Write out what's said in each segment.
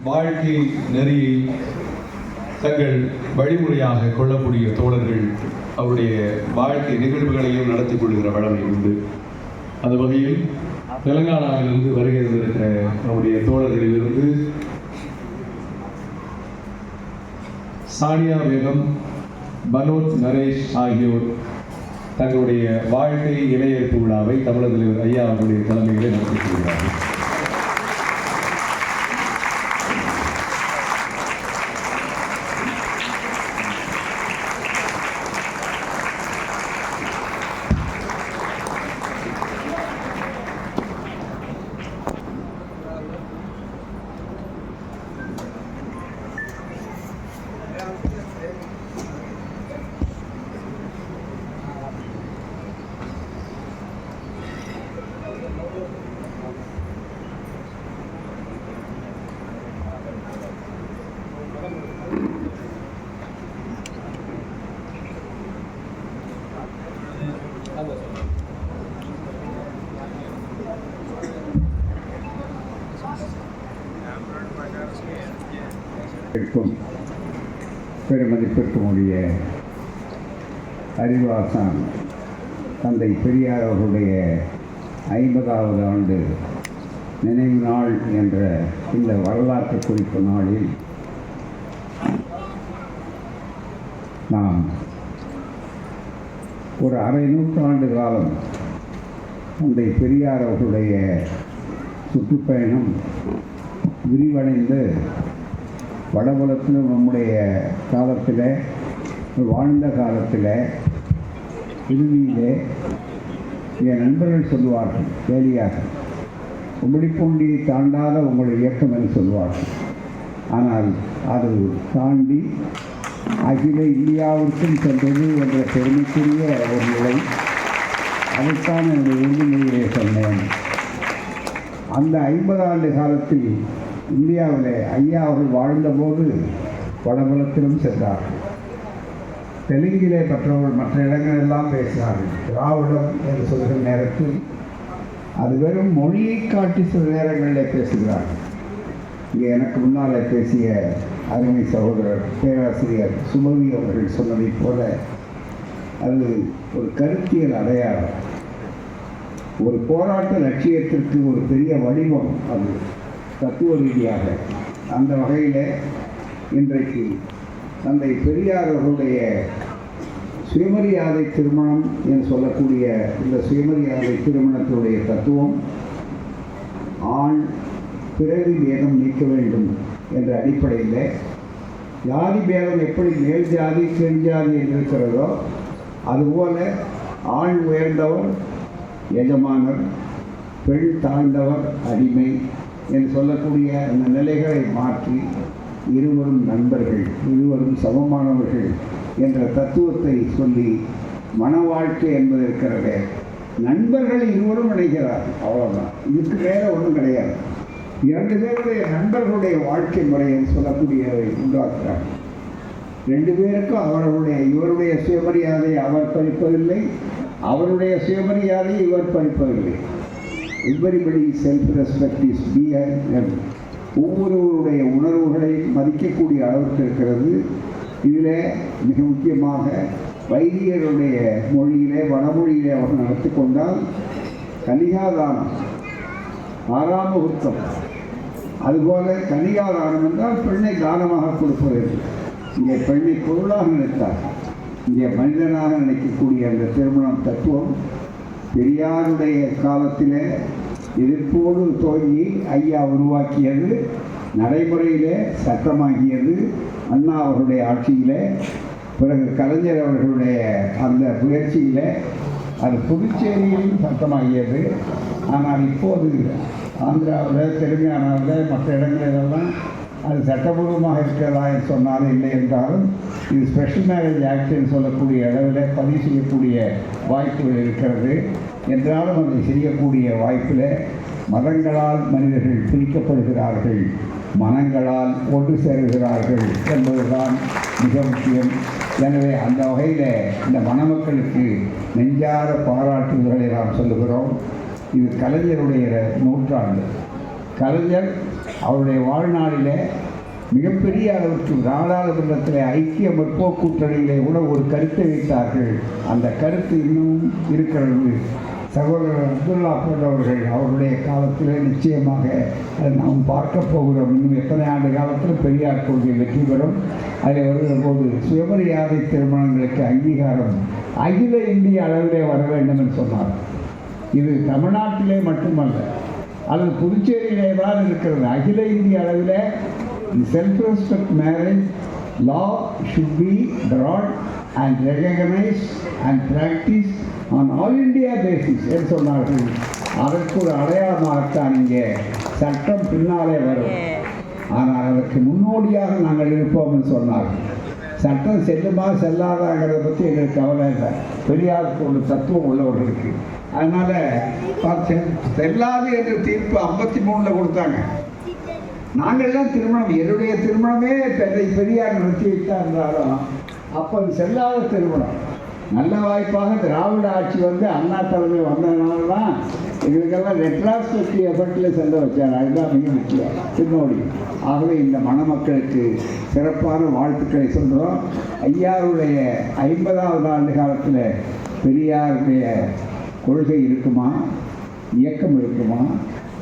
வாழ்க்கை நெறியை தங்கள் வழிமுறையாக கொள்ளக்கூடிய தோழர்கள் அவருடைய வாழ்க்கை நிகழ்வுகளையும் நடத்தி கொள்கிற வழமை உண்டு. அந்த வகையில் தெலுங்கானாவிலிருந்து வருகை தந்திருக்கிற நம்முடைய தோழர்களிலிருந்து சானியா பேகம், மனோஜ் நரேஷ் ஆகியோர் தங்களுடைய வாழ்க்கை இணையேற்பு விழாவை தமிழக தலைவர் ஐயா அவருடைய தலைமையிலே நடத்தி கொள்கிறார்கள். பெருமதிப்பிற்குரிய அறிவாசான் தந்தை பெரியார் அவர்களுடைய 50வது ஆண்டு நினைவு நாள் என்ற இந்த வரலாற்று குறிப்பு நாளில் நாம் ஒரு அரை நூற்றாண்டு காலம் தந்தை பெரியார் அவர்களுடைய சுற்றுப்பயணம் விரிவடைந்து வடபுலத்திலும் நம்முடைய காலத்தில் வாழ்ந்த காலத்தில் இறுதியிலே என் நண்பர்கள் சொல்லுவார்கள் கேலியாக, உம்மிடிப்பூண்டியை தாண்டாத உங்களுடைய இயக்கம் என்று சொல்லுவார்கள். ஆனால் அது தாண்டி அகில இந்தியாவிற்கும் சென்றது என்ற பெருமைக்குரிய ஒரு நிலை. அதைத்தான் என்னுடைய உறுதிமொழியை சொன்னேன். அந்த 50 ஆண்டு காலத்தில் இந்தியாவில் ஐயா அவர்கள் வாழ்ந்தபோது வடபுலத்திலும் சென்றார்கள். தெலுங்கிலே மற்ற இடங்களெல்லாம் பேசினார்கள். திராவிடம் என்று சொல்கிற நேரத்தில் அது வெறும் மொழியை காட்டி சில நேரங்களில் பேசுகிறார்கள். இங்கே எனக்கு முன்னால் பேசிய அருமை சகோதரர் பேராசிரியர் சுமதி அவர்கள் சொன்னதைப் போல அது ஒரு கருத்தியல் அடையாளம், ஒரு போராட்ட லட்சியத்திற்கு ஒரு பெரிய வடிவம். அது தத்துவ ரீதியாக அந்த வகையில் இன்றைக்கு தந்தை பெரியார் அவர்களுடைய சுயமரியாதை திருமணம் என்று சொல்லக்கூடிய இந்த சுயமரியாதை திருமணத்தினுடைய தத்துவம் ஆண் பிறவி பேதம் நீக்க வேண்டும் என்ற அடிப்படையில் ஜாதி பேதம் எப்படி மேல் ஜாதி கீழ் ஜாதி என்று இருக்கிறதோ அதுபோல ஆண் உயர்ந்தவர் எஜமானர், பெண் தாழ்ந்தவர் அடிமை என்று சொல்லக்கூடிய அந்த நிலைகளை மாற்றி இருவரும் நண்பர்கள், இருவரும் சமமானவர்கள் என்ற தத்துவத்தை சொல்லி மன வாழ்க்கை என்பது இருக்கிறது. நண்பர்கள் இருவரும் இணைகிறார்கள், அவ்வளோதான். இதுக்கு மேலே ஒன்றும் கிடையாது. 2 பேருடைய நண்பர்களுடைய வாழ்க்கை முறையை சொல்லக்கூடியதை உண்டாக்குறாங்க. 2 பேருக்கும் இவருடைய சுயமரியாதை அவர் பறிப்பதில்லை, அவருடைய சுயமரியாதையை இவர் பறிப்பதில்லை. Everybody self respect is behind. ஒவ்வொருவருடைய உணர்வுகளை மதிக்கக்கூடிய அளவுக்கு இருக்கிறது. இதில் மிக முக்கியமாக வைதிகருடைய மொழியிலே வடமொழியிலே அவர் நடத்தி கொண்டால் கன்னிகாதானம் 6ஆம் வகுத்தம். அதுபோல கன்னிகாதானம் என்றால் பெண்ணை தானமாக கொடுப்பது. இங்கே பெண்ணை பொருளாக நினைத்தார், இங்கே மனிதனாக நினைக்கக்கூடிய அந்த திருமணம் தத்துவம் பெரியாருடைய காலத்தில் எதிர்ப்போடு துவங்கி ஐயா உருவாக்கியது, நடைமுறையிலே சட்டமாகியது அண்ணா அவர்களுடைய ஆட்சியில், பிறகு கலைஞர் அவர்களுடைய அந்த முயற்சியில் அது புதுச்சேரியிலும் சட்டமாகியது. ஆனால் இப்போது ஆந்திராவில், தெலுங்கானாவில், மற்ற இடங்களிலெல்லாம் அது சட்டபூர்வமாக இருக்கிறதா என்று சொன்னாலும் இல்லை என்றாலும் இது ஸ்பெஷல் மேரேஜ் ஆக்ட் என்று சொல்லக்கூடிய அளவில் பதிவு செய்யக்கூடிய வாய்ப்புகள் இருக்கிறது. என்றாலும் அதை செய்யக்கூடிய வாய்ப்பில் மதங்களால் மனிதர்கள் பிரிக்கப்படுகிறார்கள் மனங்களால் ஒன்று சேருகிறார்கள் என்பதுதான் மிக முக்கியம். எனவே அந்த வகையில் இந்த மணமக்களுக்கு நெஞ்சார பாராட்டுதல்களை நாம் சொல்லுகிறோம். இது கலைஞருடைய நூற்றாண்டு. கலைஞர் அவருடைய வாழ்நாளில் மிகப்பெரிய அளவுக்கு நாடாளுமன்றத்தில் ஐக்கிய முற்போக்கு கூட்டணியிலே கூட ஒரு கருத்தை வைத்தார்கள். அந்த கருத்து இன்னும் இருக்கிறது. சகோதரர் அப்துல்லா போன்றவர்கள் அவருடைய காலத்தில் நிச்சயமாக நாம் பார்க்க போகிறோம். இன்னும் எத்தனை ஆண்டு காலத்தில் பெரியார் கொள்கை வெற்றி பெறும். அதில் வருகிற போது சுயமரியாதை திருமணங்களுக்கு அங்கீகாரம் அகில இந்திய அளவிலே வர வேண்டும் என்று சொன்னார். இது தமிழ்நாட்டிலே மட்டுமல்ல, அது புதுச்சேரியிலே தான் இருக்கிறது. அகில இந்திய அளவில் self respect marriage law should be brought and recognized and practiced on all India basis என்று சொன்னார்கள். அதற்கு ஒரு அடையாளமாகத்தான் இங்கே சட்டம் பின்னாலே வரும். ஆனால் அதற்கு முன்னோடியாக நாங்கள் இருப்போம் என்று சொன்னார்கள். சட்டம் செல்லுமா செல்லாதாங்கிறத பற்றி எங்களுக்கு கவலை இல்லை. பெரியாருக்கு ஒரு தத்துவம் உள்ளவர்களுக்கு. அதனால் செல்லாது என்று தீர்ப்பு 53 கொடுத்தாங்க. நாங்கள்லாம் திருமணம், என்னுடைய திருமணமே பெரியார் நடத்தி வைத்தார் என்றாலும் அப்போ செல்லாத திருமணம். நல்ல வாய்ப்பாக திராவிட ஆட்சி வந்து அண்ணா தலைமை வந்ததுனால தான் எங்களுக்கெல்லாம் ரெட்ராஸ்பெக்டிவ் எஃபெக்டில் செல்ல வச்சார். அதுதான் மிக முக்கியம் பின்னோடி. ஆகவே இந்த மணமக்களுக்கு சிறப்பான வாழ்த்துக்களை சொல்கிறோம். ஐயாவுடைய 50வது ஆண்டு காலத்தில் பெரியாருடைய கொள்கை இருக்குமா, இயக்கம் இருக்குமா?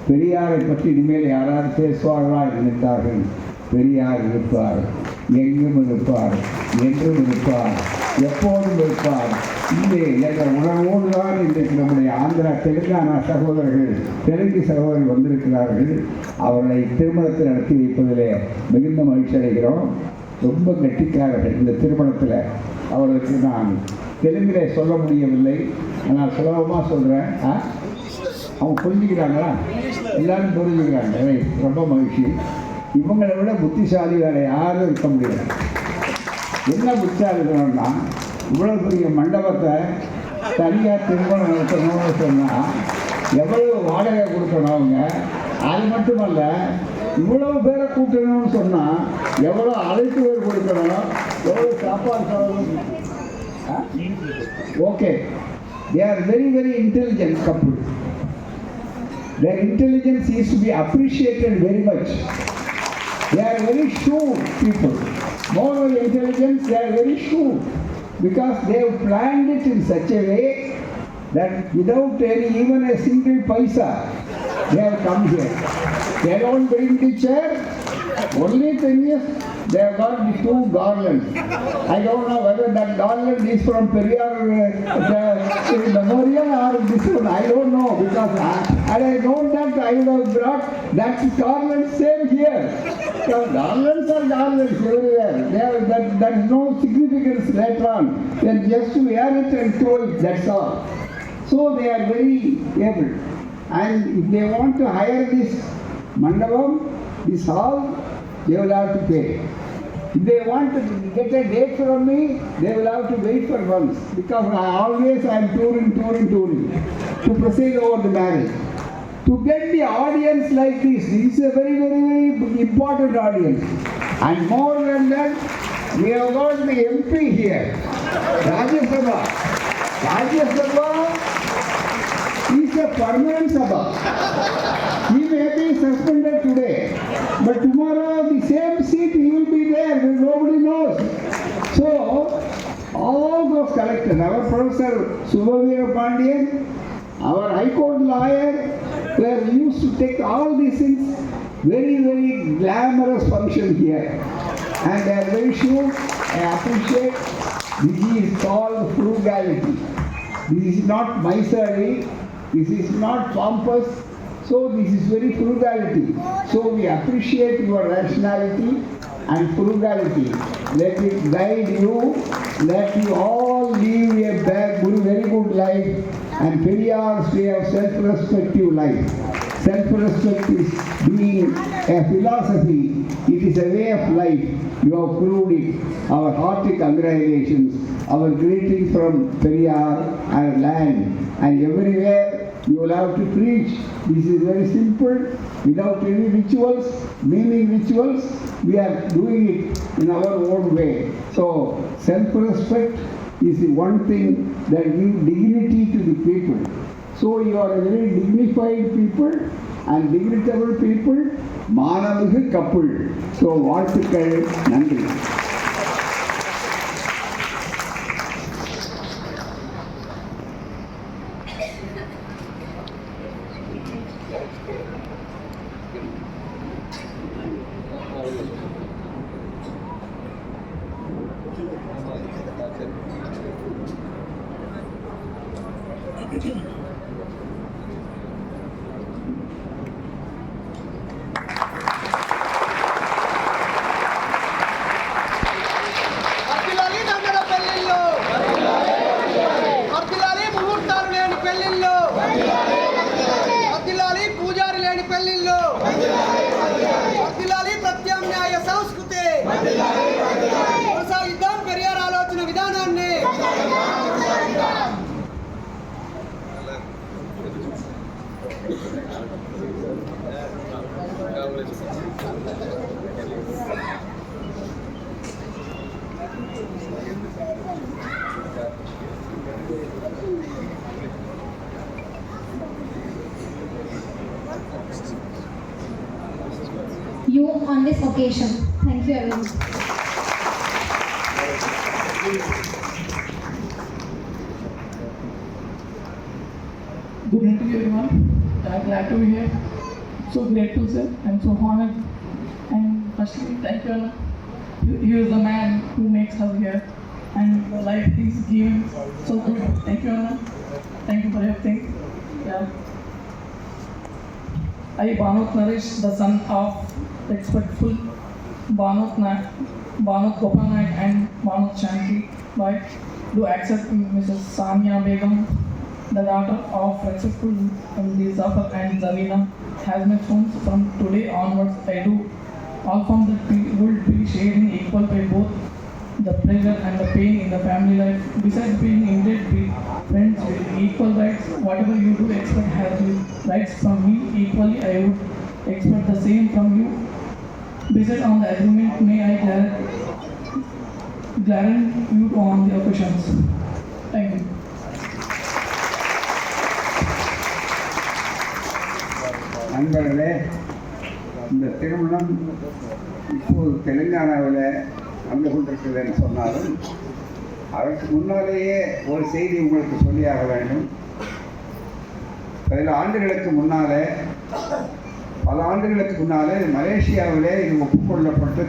பெரியாரை பற்றி இனிமேல் யாராவது பேசுவார்களா நினைத்தார்கள். பெரியார் இருப்பார், எங்கும் இருப்பார், என்றும் இருப்பார், எப்போதும் இருப்பார். இங்கே என்ற உணர்வோடு தான் இன்றைக்கு நம்முடைய ஆந்திரா தெலுங்கானா சகோதரர்கள், தெலுங்கு சகோதரர்கள் வந்திருக்கிறார்கள். அவர்களை திருமணத்தில் நடத்தி வைப்பதிலே மிகுந்த மகிழ்ச்சி அடைகிறோம். ரொம்ப கெட்டிக்காரர்கள். இந்த திருமணத்தில் அவர்களுக்கு நான் தெலுங்கிலே சொல்ல முடியவில்லை, நான் சுலபமாக சொல்கிறேன். அவங்க புரிஞ்சுக்கிறாங்களா? எல்லாரும் புரிஞ்சுக்கிறாங்க. ரொம்ப மகிழ்ச்சி. இவங்களை விட புத்திசாலி வேறு யாரும் இருக்க முடியாது. என்ன புத்திசாலி இருக்கணும்னா, இவ்வளோ பெரிய மண்டபத்தை தனியாக திருமணம் நடத்தணும்னு சொன்னால் எவ்வளவு வாடகை கொடுக்கணும் அவங்க. அது மட்டுமல்ல, இவ்வளவு பேரை கூட்டணும்னு சொன்னால் எவ்வளோ அழைப்பு பேர் கொடுக்கணும், எவ்வளோ சாப்பாடு செலவு. Okay, they are very very intelligent couple. Their intelligence is to be appreciated very much. They are very shrewd people. More than intelligence, they are very shrewd because they have planned it in such a way that without even a single paisa, they have come here. They don't bring the chair. Only thing is, they have got the 2 garlands. I don't know whether that garland is from Periyar Memorial or this one. I don't know because had I known that, I would have brought that garland same here. So garlands are garlands everywhere. There is no significance later on. Then just to wear it and throw it, that's all. So they are very able. And if they want to hire this mandapam, this hall, they will have to pay. If they want to get a date from me, they will have to wait for months because I am touring to proceed over the marriage. To get the audience like this is a very very very important audience. And more than that, we have got the MP here, Rajya Sabha. Rajya Sabha is a permanent Sabha. He may be suspended today, but tomorrow the same seat he will be there, nobody knows. So, all those collectors, our Professor Subhavir Pandian, our High Court lawyer, were used to take all these things, very, very glamorous function here. And they are very sure, I appreciate, this is called frugality. This is not misery, this is not pompous. So this is very frugality. So we appreciate your rationality and frugality. Let it guide you. Let you all live a very good life and Periyar's way of self-respective life. Self-respect is being a philosophy. It is a way of life. You have proved it. Our hearty congratulations. Our greetings from Periyar and land and everywhere. You will have to preach. This is very simple, without any rituals, meaning rituals. We are doing it in our own way. So, self-respect is the one thing that gives dignity to the people. So, you are a very dignified people and dignitable people, மானமிகு couple. So, வாழ்த்துக்கள், நன்றி. వర్ధిల్లాలి దండల పెళ్లిళ్ళు, వర్ధిల్లాలి ముహూర్తాలు లేని పెళ్లిళ్ళు, వర్ధిల్లాలి పూజారి లేని పెళ్లిళ్ళు, వర్ధిల్లాలి ప్రత్యామ్నాయ సంస్కృతి, కొనసాగిద్దాం పెరియార్ ఆలోచన విధానాన్ని. You on this occasion. Thank you everyone. Good evening to everyone. I'm glad to be here. So grateful, sir. I'm so honored. And firstly, thank you, Anna. He is the man who makes us here, and the life he's given so good. Thank you, Anna. Thank you for everything. Yeah. I, Banut Naresh, the son of respectful Banut Gopal Naik and Banut Shanti Bai, do accept Mrs. Samia Begum, the daughter of respectful Zafar and Zarina, has my sons. From today onwards. I do all from that we will be sharing equal by both the pleasure and the pain in the family life. Besides being indeed be friends with equal rights, whatever you do expect has rights from me equally. I would expect the same from you. Besides on the agreement, may I guarantee you on the occasions. Thank you. நண்பர்களே, இந்த திருமணம் இப்போது தெலுங்கானாவில் நடந்து கொண்டிருக்கிறதுன்னு சொன்னாலும் அதற்கு முன்னாலேயே ஒரு செய்தி உங்களுக்கு சொல்லியாக வேண்டும். பல ஆண்டுகளுக்கு முன்னாலே மலேசியாவிலே இது ஒப்புக்கொள்ளப்பட்ட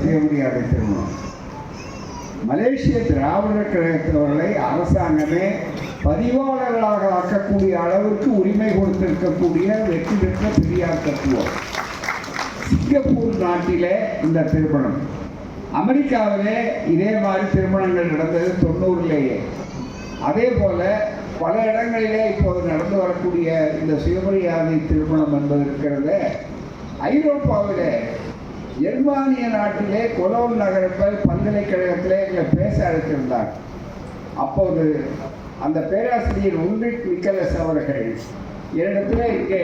சுயமரியாதை திருமணம். மலேசிய திராவிடர் கழகத்தவர்களை அரசாங்கமே பதிவாளர்களாக ஆக்கக்கூடிய அளவுக்கு உரிமை கொடுத்திருக்கக்கூடிய வெற்றி பெற்ற பெரியார் தத்துவம். சிங்கப்பூர் நாட்டிலே இந்த திருமணம், அமெரிக்காவிலே இதே மாதிரி திருமணங்கள் நடந்தது 90லேயே. அதே போல பல இடங்களிலே இப்போது நடந்து வரக்கூடிய இந்த சுயமரியாதை திருமணம் என்பது இருக்கிறத ஐரோப்பாவிலே ஜெர்மானிய நாட்டிலே கொலோன் நகரத்தில் பல்கலைக்கழகத்திலே எங்களை பேச அழைத்திருந்தார். அப்போது அந்த பேராசிரியர் உல்ரிக் நிக்கலஸ் அவர்கள் என்னிடத்தில் இங்கே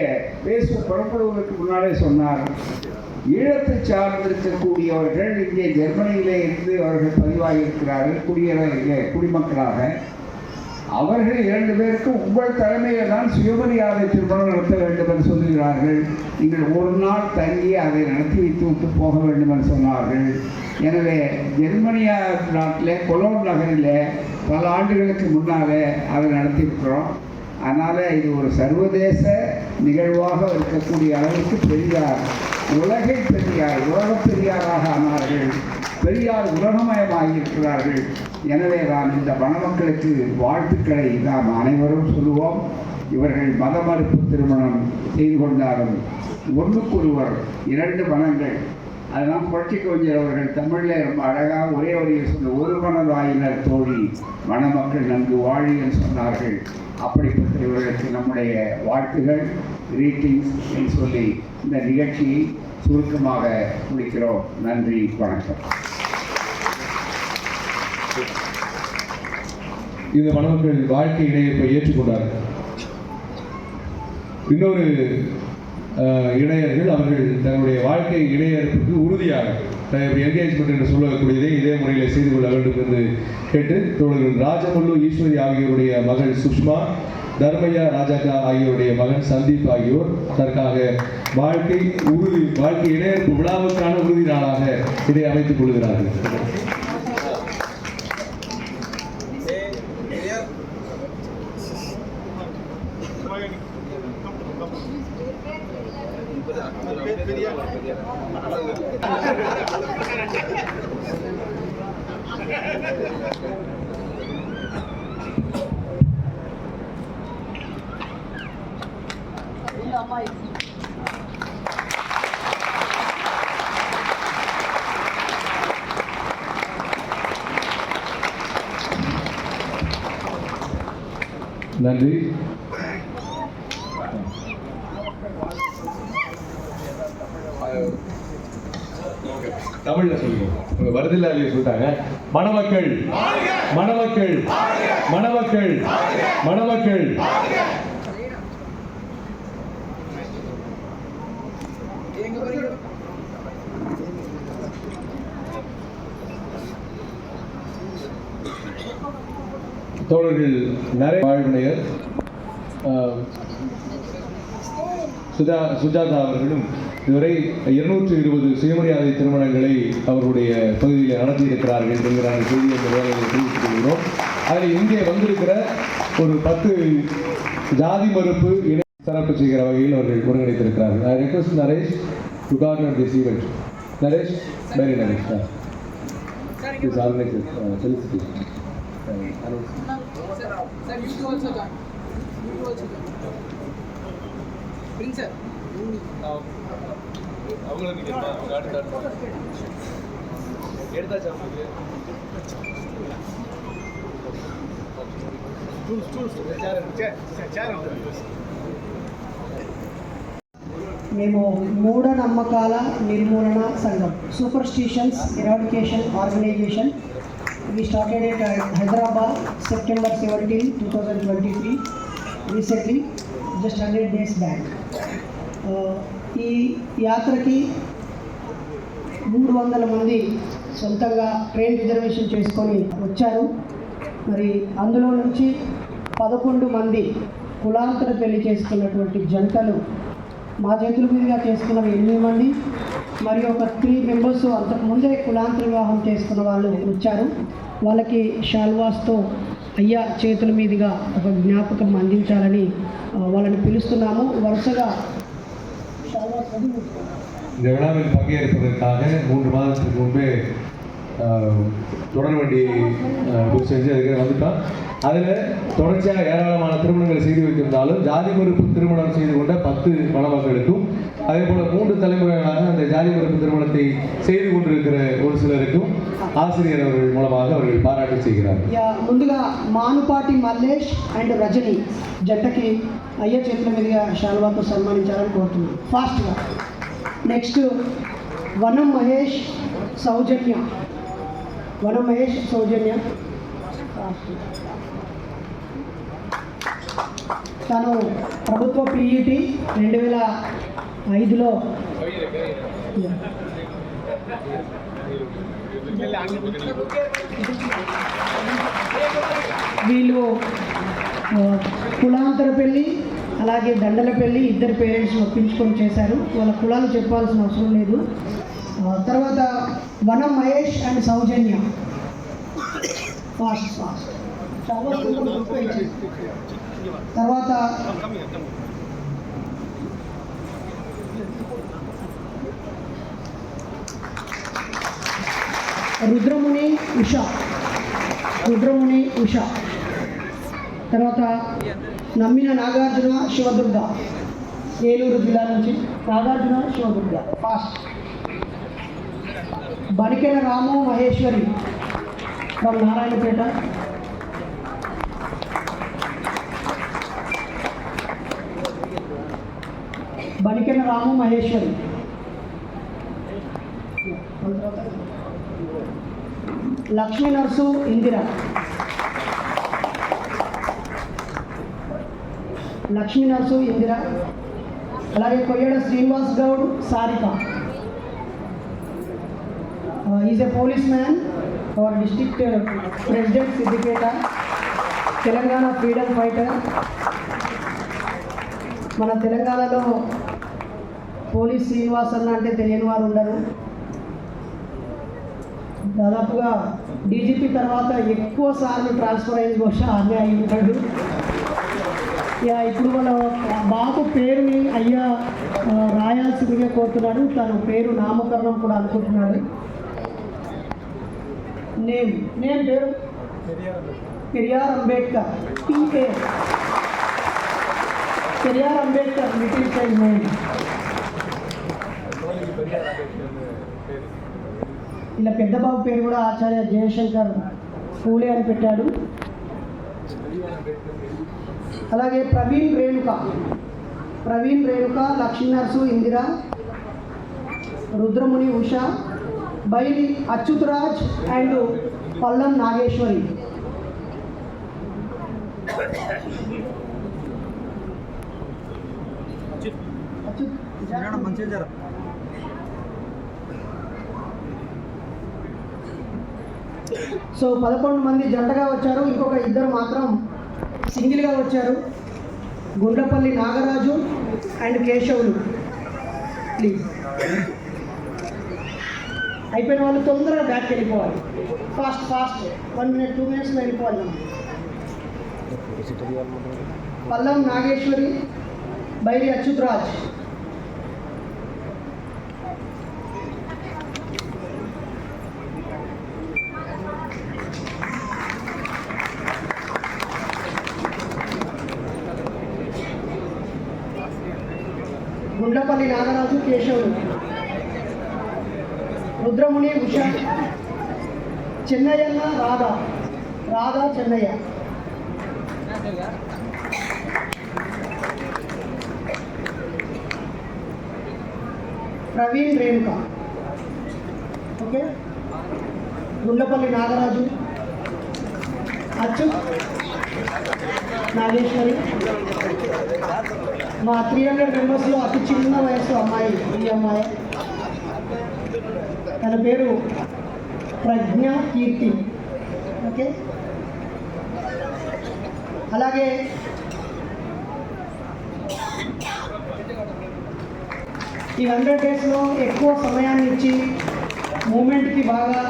புறப்படுவதற்கு முன்னாலே சொன்னார், ஈழத்தை சார்ந்திருக்கக்கூடியவர்கள் இங்கே ஜெர்மனியிலே இருந்து அவர்கள் பதிவாகியிருக்கிறார்கள் குடிமக்களாக. அவர்கள் 2 பேருக்கும் உங்கள் தலைமையில் தான் சுயமரியாதை திருமணம் நடத்த வேண்டும் என்று சொல்லுகிறார்கள். நீங்கள் ஒரு நாள் தங்கி அதை நடத்தி வைத்து விட்டு போக வேண்டும் என்று சொன்னார்கள். எனவே ஜெர்மனியா நாட்டில் கொலோன் நகரில் பல ஆண்டுகளுக்கு முன்னாலே அதை நடத்தியிருக்கிறோம். அதனால் இது ஒரு சர்வதேச நிகழ்வாக இருக்கக்கூடிய அளவுக்கு பெரியார் உலக பெரியாராக ஆனார்கள். பெரியார் உலகமயமாகியிருக்கிறார்கள். எனவே தான் இந்த மணமக்களுக்கு வாழ்த்துக்களை நாம் அனைவரும் சொல்லுவோம். இவர்கள் மத மறுப்பு திருமணம் செய்து கொண்டாலும் ஒன்றுக்கொருவர் 2 மனங்கள். அதெல்லாம் புரட்சி கவிஞர் அவர்கள் தமிழில் ரொம்ப அழகாக ஒரே வரியில் சொன்ன, ஒரு மனதாயினர் தோழி மணமக்கள் நன்கு வாழின்னு சொன்னார்கள். அப்படிப்பட்ட இவர்களுக்கு நம்முடைய வாழ்த்துகள், கிரீட்டிங்ஸ் என்று சொல்லி இந்த நிகழ்ச்சியை சுருக்கமாக முடிக்கிறோம். நன்றி, வணக்கம். இந்த மணமக்கள் வாழ்க்கை இணைப்பை ஏற்றுக்கொண்டார்கள். இன்னொரு இணையர்கள் அவர்கள் தங்களுடைய வாழ்க்கை இணையருக்கு உறுதியாக என்கேஜ்மெண்ட் என்று சொல்லக்கூடியதை இதே முறையில் செய்து கொள்ள வேண்டும் என்று கேட்டு தோழர்கள் ராஜமல்லு ஈஸ்வரி ஆகியோருடைய மகள் சுஷ்மா, தர்மையா ராஜாக்கா ஆகியோருடைய மகன் சந்தீப் ஆகியோர் அதற்காக வாழ்க்கை இணையர்ப்பு விழாவுக்கான உறுதி நாளாக இதை அமைத்துக் கொள்கிறார்கள். நன்றி. தமிழ்ல சொல்லுங்க. வருதில்ல சொல்லிட்டாங்க. மணமக்கள் மணமக்கள் மணமக்கள் மணமக்கள். தோழர்கள் நிறைய வாழ்வினையர் சுஜாதா அவர்களும் இதுவரை 220 சுயமரியாதை திருமணங்களை அவருடைய பகுதியில் நடத்தியிருக்கிறார்கள் என்கிற செய்தியை இந்த வேலையை தெரிவித்துக் கொள்கிறோம். அதில் இங்கே வந்திருக்கிற ஒரு 10 ஜாதி மறுப்பு இணை சிறப்பு செய்கிற வகையில் அவர்கள் ஒருங்கிணைத்திருக்கிறார்கள். I request Naresh to coordinate this event. Naresh, very Naresh. Please organize it. Felicitation. Sir, you two also join. Bring sir. మేము మూఢనమ్మకాల నిర్మూలన సంఘం superstitions eradication organisation. We started at Hyderabad September 17, 2023, recently, just 100 days back. ఈ యాత్రకి 300 మంది సొంతంగా train reservation చేసుకొని వచ్చారు. మరి అందులో నుంచి 11 మంది కులాంతర పెళ్లి చేసుకున్నటువంటి జంటలు, మా చేతుల మీదుగా చేసుకున్న 8 మంది, మరియు ఒక 3 మెంబర్స్ అంతకుముందే కులాంతర వివాహం చేసుకున్న వాళ్ళు వచ్చారు. వాళ్ళకి షాల్వాస్తో అయ్యా చేతుల మీదుగా ఒక జ్ఞాపకం అందించాలని వాళ్ళని పిలుస్తున్నాము. వరుసగా இந்த விழாவில் பங்கேற்பதற்காக 3 மாதத்துக்கு முன்பே தொடர் வண்டி புக் செஞ்சு அதுக்கு வந்துட்டோம். அதில் தொடர்ச்சியாக ஏராளமான திருமணங்களை செய்து வைத்திருந்தாலும் ஜாதி மறுப்பு திருமணம் செய்து கொண்ட 10 மணமக்களுக்கும் அதே போல் 3 தலைமுறைகளாக அந்த ஜாதி மறுப்பு திருமணத்தை செய்து கொண்டிருக்கிற ஒரு சிலருக்கும் ஆசிரியர் அவர்கள் மூலமாக அவர்கள் பாராட்டு செய்கிறார்கள். ముందుగా మానుపాటి మల్లేష్ అండ్ రజని జంటకి అయ్య చేతుల మీదుగా షాల్వాతో సన్మానించాలని కోరుతున్నాను ఫాస్ట్గా. నెక్స్ట్ వనం మహేష్ సౌజన్య. వనం మహేష్ సౌజన్య తను ప్రభుత్వ పీఈటీ 2005లో వీళ్ళు కులాంతర పెళ్ళి అలాగే దండల పెళ్ళి ఇద్దరు పేరెంట్స్ ఒప్పించుకొని చేశారు. వాళ్ళ కులాలు చెప్పాల్సిన అవసరం లేదు. తర్వాత వనం మహేష్ అండ్ సౌజన్య ఫాస్ట్ తర్వాత రుద్రముని ఉషా తర్వాత నమ్మిన నాగార్జున శివదుర్గ, ఏలూరు జిల్లా నుంచి నాగార్జున శివదుర్గ ఫాస్ట్. బనికెన రాము మహేశ్వరి ఫ్రమ్ నారాయణపేట. బనికెన రాము మహేశ్వరి. లక్ష్మీ నర్సు ఇందిర. లక్ష్మీ నర్సు ఇందిర అలాగే Koyyada Srinivas Goud Sarika. Is a policeman, our district president Siddipet, Telangana freedom fighter. మన తెలంగాణలో పోలీస్ శ్రీనివాస్ అన్న అంటే తెలియని వారు ఉండరు. దాదాపుగా డీజీపీ తర్వాత ఎక్కువ సార్లు ట్రాన్స్ఫర్ అయింది బహుశా అన్నీ అయి ఉంటాడు. ఇప్పుడు మన బాబు పేరుని అయ్యా రాయాల్సిందిగా కోరుతున్నాడు. తన పేరు నామకరణం కూడా అనుకుంటున్నాడు. నేమ్ పేరు Periyar Ambedkar, PA Periyar Ambedkar, little child name. ఇలా పెద్ద బాబు పేరు కూడా ఆచార్య జయశంకర్ పూలే అని పెట్టాడు. అలాగే ప్రవీణ్ రేణుక, లక్ష్మీనరసు ఇందిర, రుద్రముని ఉష, బైరి అచ్యుతరాజ్ అండ్ పల్లం నాగేశ్వరి. సో 11 మంది జంటగా వచ్చారు. ఇంకొక ఇద్దరు మాత్రం సింగిల్గా వచ్చారు. గుండ్లపల్లి నాగరాజు అండ్ కేశవులు. ప్లీజ్ అయిపోయిన వాళ్ళు తొందరగా బ్యాక్ వెళ్ళిపోవాలి. ఫాస్ట్ 1 minute 2 minutes వెళ్ళిపోవాలి. పల్లం నాగేశ్వరి, బైరి అచ్యుతరాజ్. గుండ్లపల్లి నాగరాజు, కేశవులు. రుద్రముని ఉష, చెన్నయ్యన్న, రాధా చెన్నయ్య. ప్రవీణ్ రేణుక. ఓకే, గుండ్లపల్లి నాగరాజు, అచ్యుత్, నాగేశ్వరి. మా 300 మెంబర్స్లో అతి చిన్న వయసు అమ్మాయి ఈ అమ్మాయి. తన పేరు ప్రజ్ఞ కీర్తి. ఓకే, అలాగే ఈ 100 డేస్లో ఎక్కువ సమయాన్ని ఇచ్చి మూమెంట్కి బాగా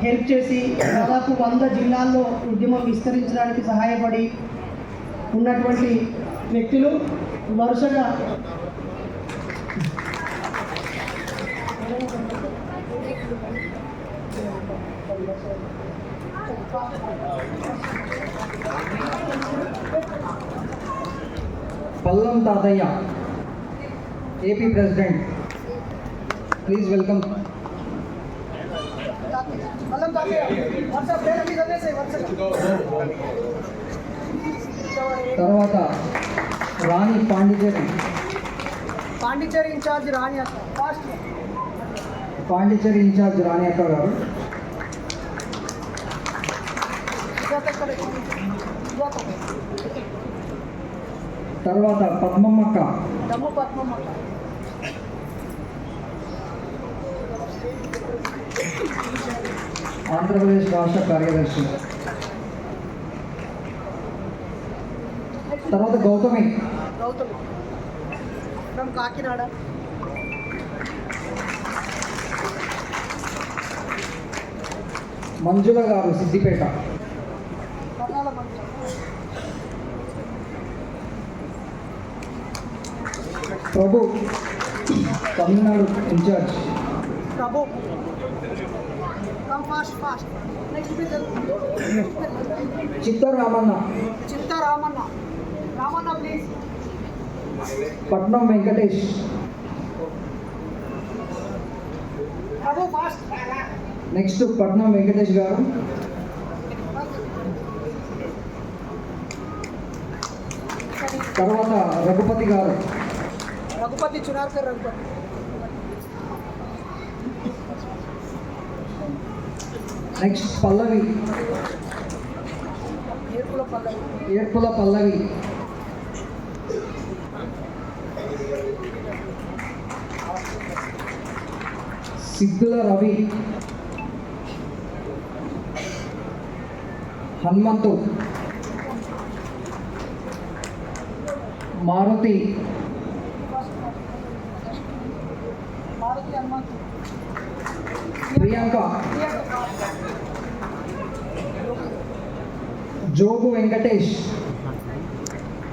హెల్ప్ చేసి దాదాపు 100 జిల్లాల్లో ఉద్యమం విస్తరించడానికి సహాయపడి ఉన్నటువంటి వ్యక్తులు వరుసగా పల్లం తాతయ్య, ఏపీ ప్రెసిడెంట్. Please welcome. తర్వాత రాణి పాండిచేరి ఇన్ఛార్జ్ రాణి అక్క. పాండిచేరి ఇన్ఛార్జ్ రాణి అక్క గారు. తర్వాత పద్మమ్మక్క. ఆంధ్రప్రదేశ్ రాష్ట్ర కార్యదర్శి. తర్వాత గౌతమి ఫ్రమ్ కాకినాడ. మంజుల గారు, సిద్దిపేట. ప్రభు, తమిళనాడు ఇన్ఛార్జ్. చిత్తారామన్న ప్లీజ్. పట్నం వెంకటేష్. నెక్స్ట్ పట్నం వెంకటేష్ గారు. తర్వాత రఘుపతి గారు. చునార్కర్ రఘుపతి. నెక్స్ట్ పల్లవి, ఏర్పుల పల్లవి. సిద్ధుల రవి, హనుమంతు, మారుతి, ప్రియాంక, జోగు వెంకటేష్,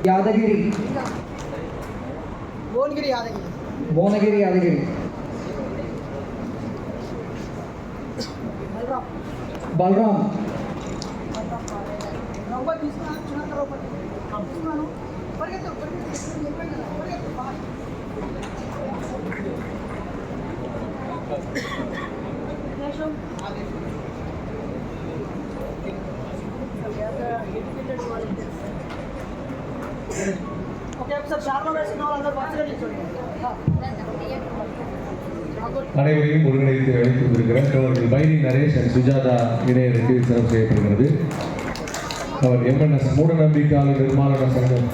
యాదగిరి, భువనగిరి యాదగిరి. భువనగిరి యాదగిరి, బలరాం, ద్రౌపది తీసుకున్నాను, చిన్న ద్రౌపది తీసుకున్నాను. పరిగెత్తు పరిగెత్తు ఫాస్ట్. ఓకే, ఒకసారి షార్లో వేసుకున్న వాళ్ళందరూ వరుసగా నిల్చోండి. அனைவரையும் ஒருங்கிணைத்து அழைத்து வந்திருக்கிற அவர்கள் பைரி நரேஷ் அண்ட் சுஜாதா இணைய ரெண்டு சிறப்பு செய்யப்படுகிறது. அவர் எம்என்எஸ் மூடநம்பிக்கையாளர் நிர்மாண சங்கம்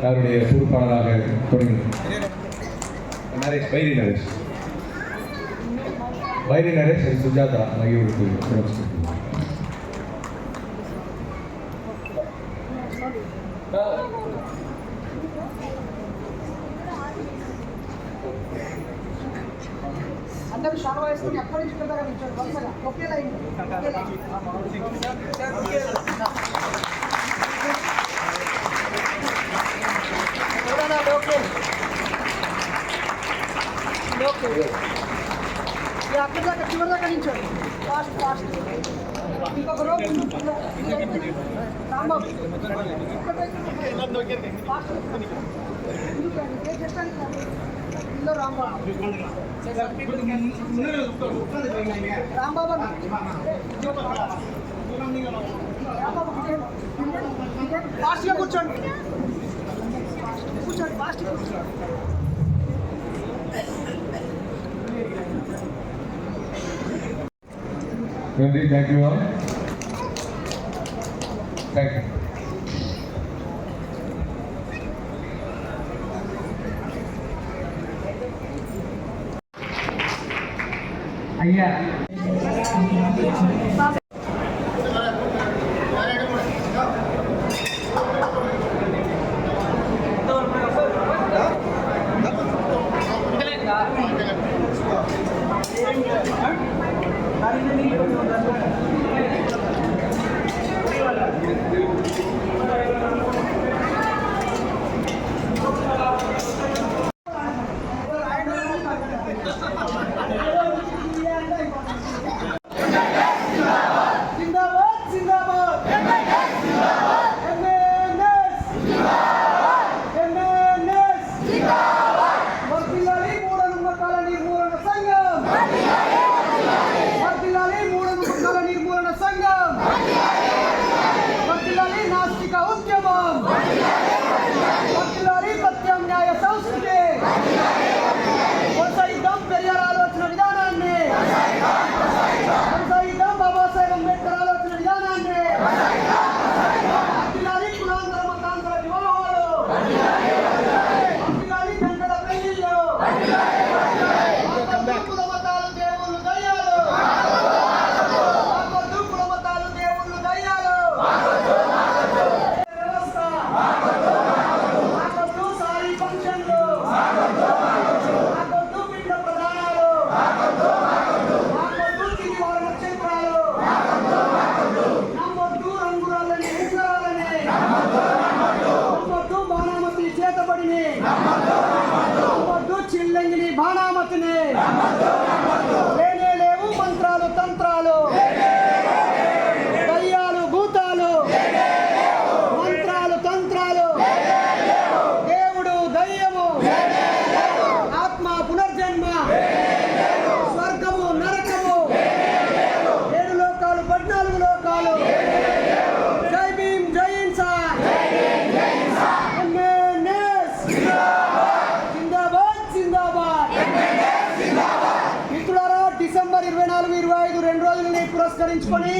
அவருடைய பொறுப்பாளராக தொடங்கி நரேஷ் பைரி நரேஷ் அண்ட் சுஜாதா ஆகியோருக்கு சிறப்பு செய்யப்படுகிறது. అందరూ షార్లో వేసుకుని అక్కడి నుంచి ఇక్కడ దాకా నిల్చోండి వరుసగా. ఒకే లైన్ అక్కడి దాకా చివరి దాకా నిల్చోండి. Fast fast. ఇంకొక రోజు రాంబాబు ఫాస్ట్ ఇందులో రాంబాబు ఫాస్ట్గా కూర్చోండి ఫాస్ట్ కూర్చోండి. நன்றி, தேங்க்யூ ஆல். தேங்க்யூ. ஐயா చిల్లంగిని బాణామతిని లేనే లేవు మంత్రాలు తంత్రాలు దయ్యాలు భూతాలు మంత్రాలు తంత్రాలు దేవుడు దయ్యము ఆత్మ పునర్జన్మ స్వర్గము నరకము 7 లోకాలు 14 లోకాలు. జై భీమ్ జై ఇన్సాన్. డిసెంబర్ 24, 25 2 రోజులని పురస్కరించుకొని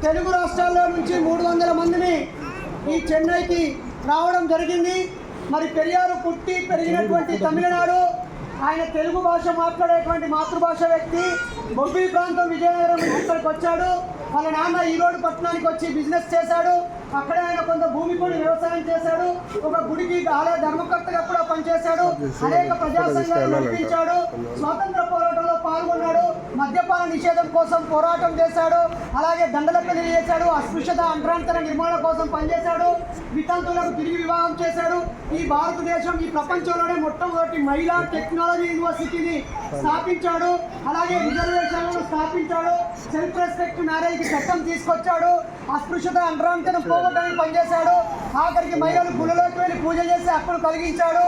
తెలుగు రాష్ట్రాల్లో నుంచి 300 మందిని ఈ చెన్నైకి రావడం జరిగింది. మరి పెరియారు పుట్టి పెరిగినటువంటి తమిళనాడు. ఆయన తెలుగు భాష మాట్లాడేటువంటి మాతృభాష వ్యక్తి. బొబ్బిలి ప్రాంతం విజయనగరం ఇక్కడికి వచ్చాడు. వాళ్ళ నాన్న ఈరోడు పట్టణానికి వచ్చి బిజినెస్ చేశాడు. అక్కడే ఆయన కొంత భూమి కొని వ్యవసాయం చేశాడు. ఒక గుడికి ఆలయ ధర్మకర్తగా కూడా పనిచేశాడు. అనేక ప్రజా సంఘాలు నడిపించాడు. స్వాతంత్ర పోరాటంలో పాల్గొన్నాడు. మద్యపాన నిషేధం కోసం పోరాటం చేశాడు. అలాగే దండల పెళ్లి చేశాడు. అస్పృశ్యత అంటరాంతర నిర్మాణం కోసం పనిచేశాడు. వితంతువులకు తిరిగి వివాహం చేశాడు. ఈ భారతదేశం ఈ ప్రపంచంలోనే మొట్టమొదటి మహిళా టెక్నాలజీ యూనివర్సిటీని స్థాపించాడు. అలాగే రిజర్వేషన్లను స్థాపించాడు. సెల్ఫ్ రెస్పెక్ట్ మ్యారేజ్ కి చట్టం తీసుకొచ్చాడు. అస్పృశ్యత అంటరాంతరం పోగొట్టడానికి పనిచేశాడు. ఆఖరికి మహిళలు గుళ్ళలోకి వెళ్ళి పూజ చేసి హక్కును కలిగించాడు.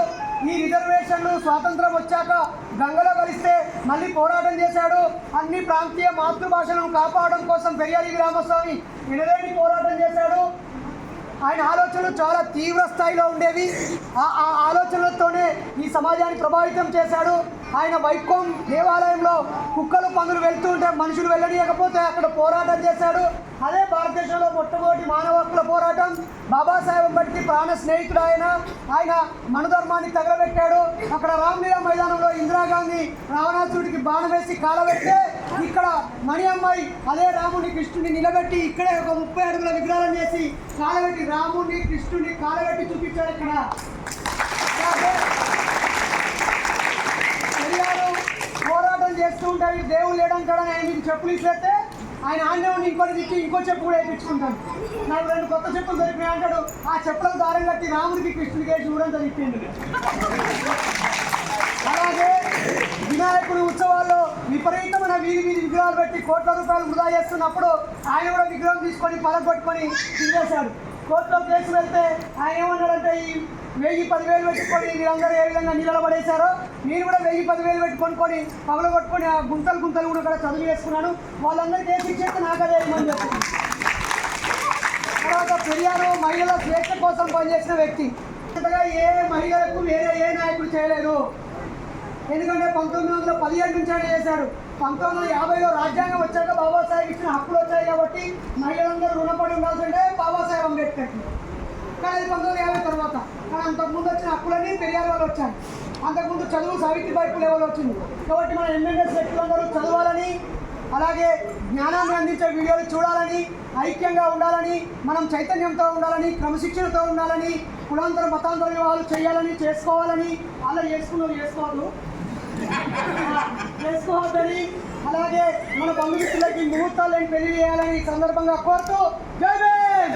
ఈ రిజర్వేషన్లు స్వాతంత్రం వచ్చాక గంగలో కలిస్తే మళ్ళీ పోరాటం చేశాడు. అన్ని ప్రాంతీయ మాతృభాషలను కాపాడడం కోసం పెరియారి రామస్వామి ఎనలేని పోరాటం చేశాడు. ఆయన ఆలోచనలు చాలా తీవ్ర స్థాయిలో ఉండేవి. ఆ ఆలోచనలతోనే ఈ సమాజాన్ని ప్రభావితం చేశాడు. ఆయన వైకోం దేవాలయంలో కుక్కలు పందులు వెళ్తుంటే మనుషులు వెళ్ళనీయకపోతే అక్కడ పోరాటం చేశాడు. అదే భారతదేశంలో మొట్టమొదటి మానవ హక్కుల పోరాటం. బాబాసాహెబ్ అంబేద్కర్ ప్రాణ స్నేహితుడు ఆయన మనుధర్మాన్ని తగలబెట్టాడు. అక్కడ రామ్లీలా మైదానంలో ఇందిరాగాంధీ రావణాసుడికి బాణం వేసి కాలబెడితే ఇక్కడ మణి అమ్మాయి అదే రాముడిని కృష్ణుడిని నిలబెట్టి ఇక్కడే ఒక 30 అడుగుల విగ్రహాలను చేసి కాలబెట్టి రాముడిని కృష్ణుడిని కాలబెట్టి చూపించాడు. ఇక్కడ పెరియారు పోరాటం చేస్తూ ఉంటాడు. దేవుడు లేడంటాడని ఆయన మీకు చెప్పులు ఇస్తే ఆయన ఆంజనేయుని ఇంకోటి తెచ్చి ఇంకో చెప్పు కూడా వేయించుకుంటాడు. నాకు 2 కొత్త చెప్పులు దొరికినాయి అంటాడు. ఆ చెప్పులకు దారం కట్టి రాముడికి కృష్ణుడికి వేసి చూడంతా చెప్పిండు. అలాగే వినాయకుడి ఉత్సవాల్లో విపరీతమైన వీధి విగ్రహాలు పెట్టి కోట్ల రూపాయలు వృధా చేస్తున్నప్పుడు ఆయన కూడా విగ్రహం తీసుకొని పలగొట్టుకొని తినేశాడు. కోర్టులో కేసు వెళ్తే ఆయన ఏమన్నాడంటే ఈ 1000-10,000 పెట్టుకొని వీళ్ళందరూ ఏ విధంగా నీళ్ళలో పడేశారో నేను కూడా 1000-10,000 పెట్టి కొనుక్కొని పగల కొట్టుకొని ఆ గుంతలు కూడా ఇక్కడ చదువు చేసుకున్నాను. వాళ్ళందరికీ ఏ శిక్ష అయితే నాకు అదే ఏమని చెప్పింది. తర్వాత పెరియారు మహిళల స్వేచ్ఛ కోసం పనిచేసిన వ్యక్తి. అంతగా ఏ మహిళలకు వేరే ఏ నాయకుడు చేయలేదు. ఎందుకంటే 1917 నుంచి ఆయన చేశాడు. 1950లో రాజ్యాంగం వచ్చాక బాబాసాహెబ్ ఇచ్చిన హక్కులు వచ్చాయి కాబట్టి మహిళలందరూ రుణపడి ఉండాల్సిందే బాబాసాహెబ్ అంబేద్కర్కి. కానీ 1950 తర్వాత కానీ అంతకుముందు వచ్చిన హక్కులన్నీ పెరియార్ వాళ్ళు వచ్చాయి. అంతకుముందు చదువు సావిత్రిబాయి పూలే వాళ్ళు వచ్చింది. కాబట్టి మన ఎంఎన్ఎస్ వ్యక్తులందరూ చదవాలని, అలాగే జ్ఞానాన్ని అందించే వీడియోలు చూడాలని, ఐక్యంగా ఉండాలని, మనం చైతన్యంతో ఉండాలని, క్రమశిక్షణతో ఉండాలని, కులాంతర మతాంతర వివాహాలు చేయాలని, చేసుకోవాలని, అలా చేసుకోవద్దని, అలాగే మన బంధుమిత్రులకి ముహూర్తాలను పెళ్లి చేయాలని సందర్భంగా కోరుతూ జై భీమ్.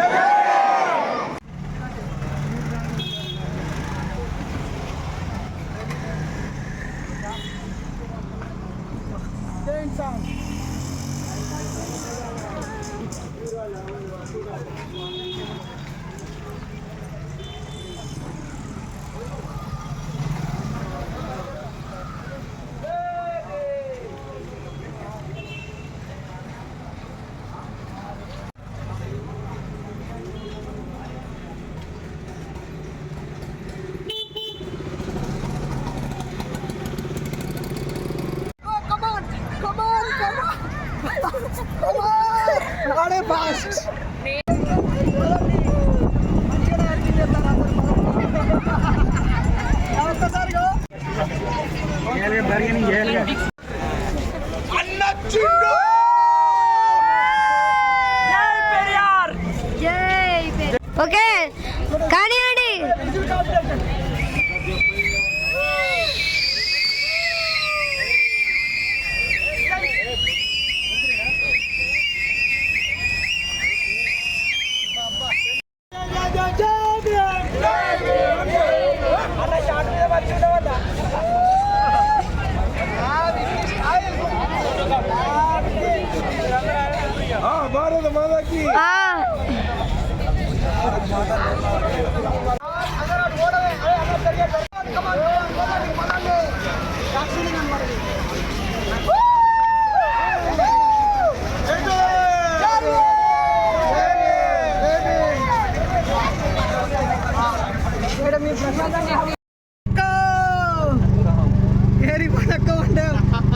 ఓకే కానివ్వండి. భారత మాతకి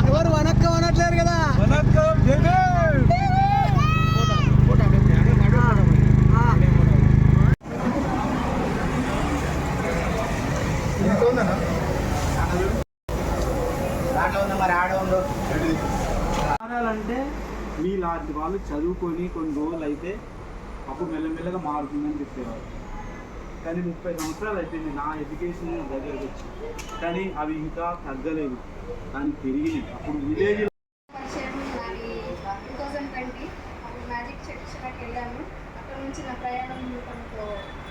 ఎవరు వనక్క అనట్లేరు కదా. లాంటి వాళ్ళు చదువుకొని కొన్ని రోజులు అయితే అప్పుడు మెల్లమెల్లగా మారుతుందని చెప్పేవారు. కానీ 30 సంవత్సరాలు అయిపోయింది నా ఎడ్యుకేషన్ దగ్గరకు వచ్చి, కానీ అవి ఇంకా తగ్గలేదు, కానీ పెరిగినాయి. అప్పుడు విలేజ్ పరిచయం నాది 2020 అప్పుడు మ్యాజిక్ శిక్షణకి వెళ్ళాను. అక్కడ నుంచి నా ప్రయాణం తనతో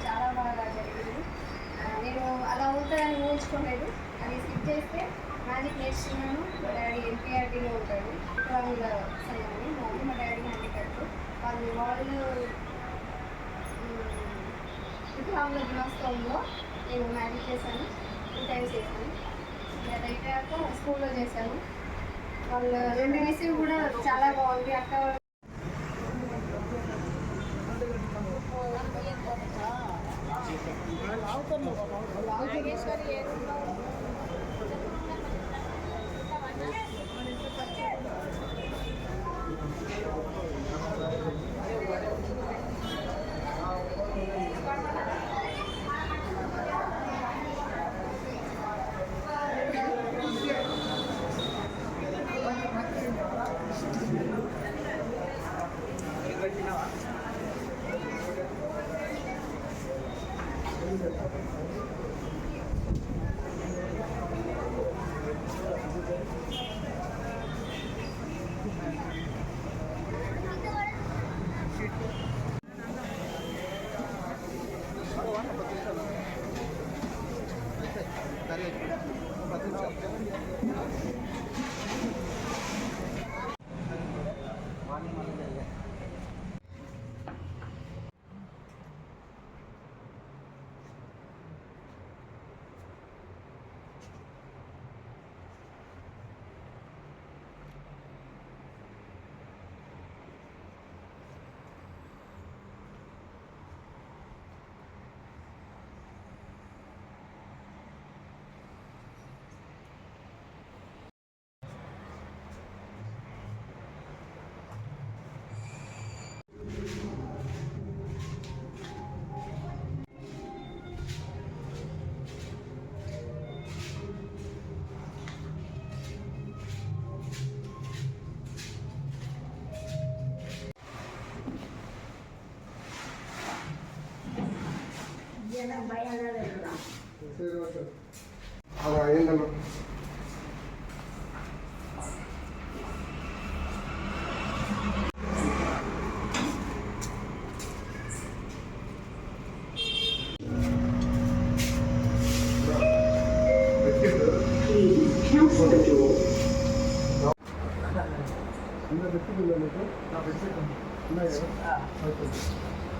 చాలా బాగా జరిగింది. నేను అలా ఉంటుందని ఊహించుకోలేదు. అది స్కిప్ చేస్తే మ్యాజిక్ నేర్చుకున్నాను. మా డాడీ ఎంపీఆర్టీలో ఉంటాడు, వికలాంగుల సంఘాన్ని. మా మమ్మీ మా డాడీ హ్యాండిక్యాప్ట్. వాళ్ళు వికలాంగుల దినోత్సవంలో నేను మ్యాజిక్ చేశాను, 2 times చేశాను. అది అయిపోయాక స్కూల్లో చేశాను. వాళ్ళు 2 రిసీవ్ కూడా చాలా బాగుంది. అక్క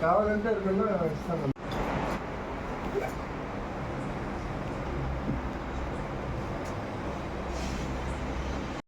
కావాలంటే ఇస్తాను.